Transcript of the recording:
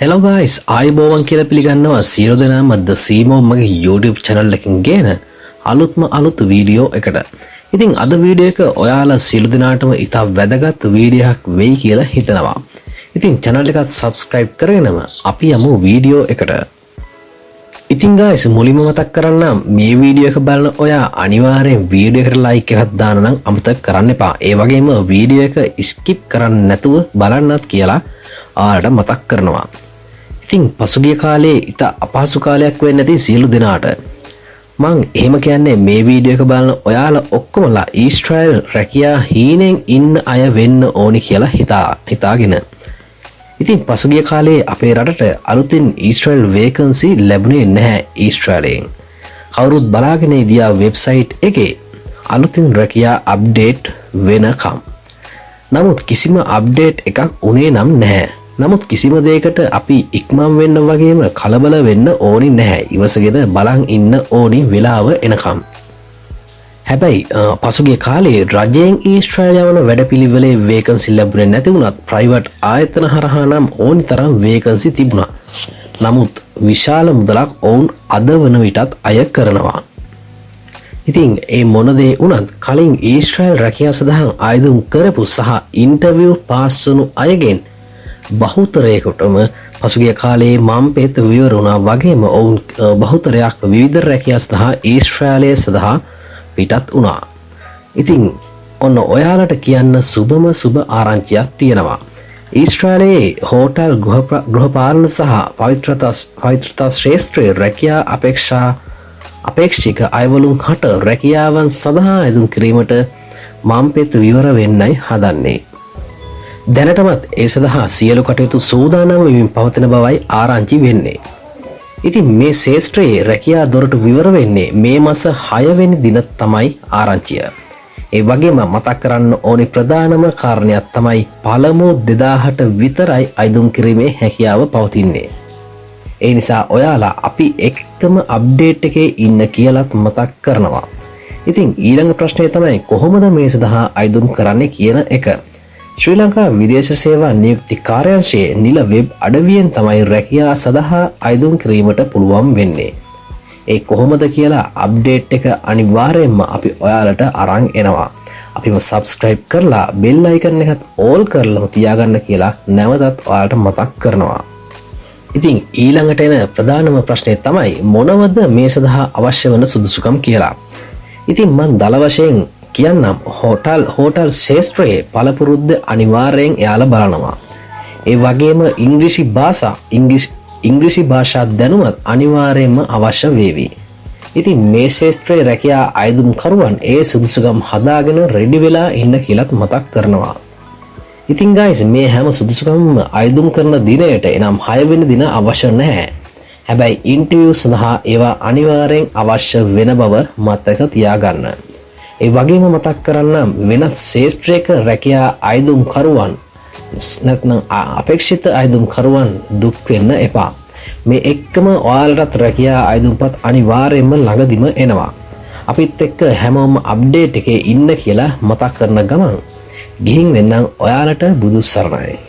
Hello guys, ආයුබෝවන් කියලා පිළිගන්නවා සියලු දෙනාම ද සීමෝ මගේ YouTube channel එකකින් ගෙන අලුත් වීඩියෝ එකට. ඉතින් අද වීඩියෝ එක ඔයාලා සියලු දෙනාටම ඉතා වැදගත් වීඩියෝ එකක් වෙයි කියලා හිතනවා. ඉතින් channel එක subscribe කරගෙනම අපි යමු වීඩියෝ එකට. ඉතින් guys මුලින්ම මතක් කරන්නම් මේ වීඩියෝ එක බලන ඔයා අනිවාර්යෙන් වීඩියෝ එකට like එකක් දාන්න නම් අමතක කරන්න එපා. ඒ වගේම වීඩියෝ එක skip කරන්න නැතුව බලන්නත් කියලා ආරට මතක් කරනවා. ඉතින් පසුගිය කාලේ ඉත අපහසු කාලයක් වෙන්නේ නැති සියලු දෙනාට මං එහෙම කියන්නේ මේ වීඩියෝ එක බලන ඔයාලා ඔක්කොමලා ඊශ්‍රායල් රැකියා හීනෙන් ඉන්න අය වෙන්න ඕනි කියලා හිතාගෙන. ඉතින් පසුගිය කාලේ අපේ රටට අලුතින් ඊශ්‍රායල් වේකන්සි ලැබුණේ නැහැ ඊශ්‍රායලෙන්. කවුරුත් බලාගෙන ඉදියා වෙබ්සයිට් එකේ අලුතින් රැකියා අප්ඩේට් වෙනකම්. නමුත් කිසිම අප්ඩේට් එකක් උනේ නම් නැහැ. නමුත් කිසිම දෙයකට අපි ඉක්මන් වෙන්න වගේම කලබල වෙන්න ඕනි නැහැ. ඉවසගෙන බලන් ඉන්න ඕනි වෙලාව එනකම්. හැබැයි පසුගිය කාලේ රජයෙන් ඊශ්‍රායල් යවන වැඩපිළිවෙලේ වේකන්සි ලැබුණේ නැති වුණත් ප්‍රයිවට් ආයතන හරහා නම් ඕනි තරම් වේකන්සි තිබුණා. නමුත් විශාල මුදලක් ඔවුන් අද වන විටත් අය කරනවා. ඉතින් ඒ මොන දේ වුණත් කලින් ඊශ්‍රායල් රැකියාව සඳහා ආයුධම් කරපු සහ ඉන්ටර්විව් පාස් වුණු අයගෙන් බහුතරයකටම පසුගිය කාලේ මම් පෙත විවර වුණා වගේම ඔවුන් බහුතරයක් විවිධ රැකියා සඳහා ඊශ්‍රායලයේ සඳහා පිටත් වුණා. ඉතින් ඔන්න ඔයාලට කියන්න සුබ ආරංචියක් තියෙනවා. ඊශ්‍රායලයේ හෝටල් ගෘහපාලන සහ පවිත්‍රතා ශ්‍රේෂ්ඨ රැකියා අපේක්ෂික අයවලුන් හට රැකියාවන් සඳහා ඇඳුම් කිරීමට මම් පෙත විවර වෙන්නයි හදන්නේ. දැනටමත් ඒ සඳහා සියලු කටයුතු සූදානම් වෙමින් පවතින බවයි ආරංචි වෙන්නේ. ඉතින් මේ ශේෂ්ත්‍රයේ රැකියා දොරටු විවර වෙන්නේ මේ මාස 6 වෙනි දින තමයි ආරංචිය. ඒ වගේම මතක් කරන්න ඕනි ප්‍රධානම කාරණයක් තමයි පළමු 2000ට විතරයි අයදුම් කිරීමේ හැකියාව පවතින්නේ. ඒ නිසා ඔයාලා අපි එක්කම අප්ඩේට් එකේ ඉන්න කියලාත් මතක් කරනවා. ඉතින් ඊළඟ ප්‍රශ්නය තමයි කොහොමද මේ සඳහා අයදුම් කරන්නේ කියන එක. ශ්‍රී ලංකා විදේශ සේවා නියුක්ති කාර්යාංශයේ නිල වෙබ් අඩවියෙන් තමයි රැකියා සඳහා අයදුම් කිරීමට පුළුවන් වෙන්නේ. ඒ කොහොමද කියලා අප්ඩේට් එක අනිවාර්යයෙන්ම අපි ඔයාලට අරන් එනවා. අපිව subscribe කරලා bell icon එකත් all කරලම තියාගන්න කියලා නැවතත් ඔයාලට මතක් කරනවා. ඉතින් ඊළඟට එන ප්‍රධානම ප්‍රශ්නේ තමයි මොනවද මේ සඳහා අවශ්‍ය වන සුදුසුකම් කියලා. ඉතින් මම දල වශයෙන් කියන්නම් හෝටල් ශේෂ්ත්‍රයේ පළපුරුද්ද අනිවාර්යෙන් එයාලා බලනවා. ඒ වගේම ඉංග්‍රීසි භාෂා දැනුමත් අනිවාර්යයෙන්ම අවශ්‍ය වේවි. ඉතින් මේ ශේෂ්ත්‍රයේ රැකියා අයදුම් කරුවන් ඒ සුදුසුකම් හදාගෙන රෙඩි වෙලා ඉන්න කියලාත් මතක් කරනවා. ඉතින් guys මේ හැම සුදුසුකම්ම අයදුම් කරන දිනයට එනම් 6 වෙනි දින අවශ්‍ය නැහැ. හැබැයි ඉන්ටර්විව් සඳහා ඒවා අනිවාර්යෙන් අවශ්‍ය වෙන බව මතක තියාගන්න. ඒ වගේම මතක් කරන්නම් වෙනත් ශේෂ්ත්‍රයක රැකියා අයදුම් කරුවන් නැත්නම් අපේක්ෂිත අයදුම් කරුවන් දුක් වෙන්න එපා. මේ එක්කම ඔයාලටත් රැකියා අයදුම්පත් අනිවාර්යයෙන්ම ළඟදිම එනවා. අපිත් එක්ක හැමෝම අප්ඩේට් එකේ ඉන්න කියලා මතක් කරන ගමන් ගිහින් වෙන්නම් ඔයාලට බුදු සරණයි.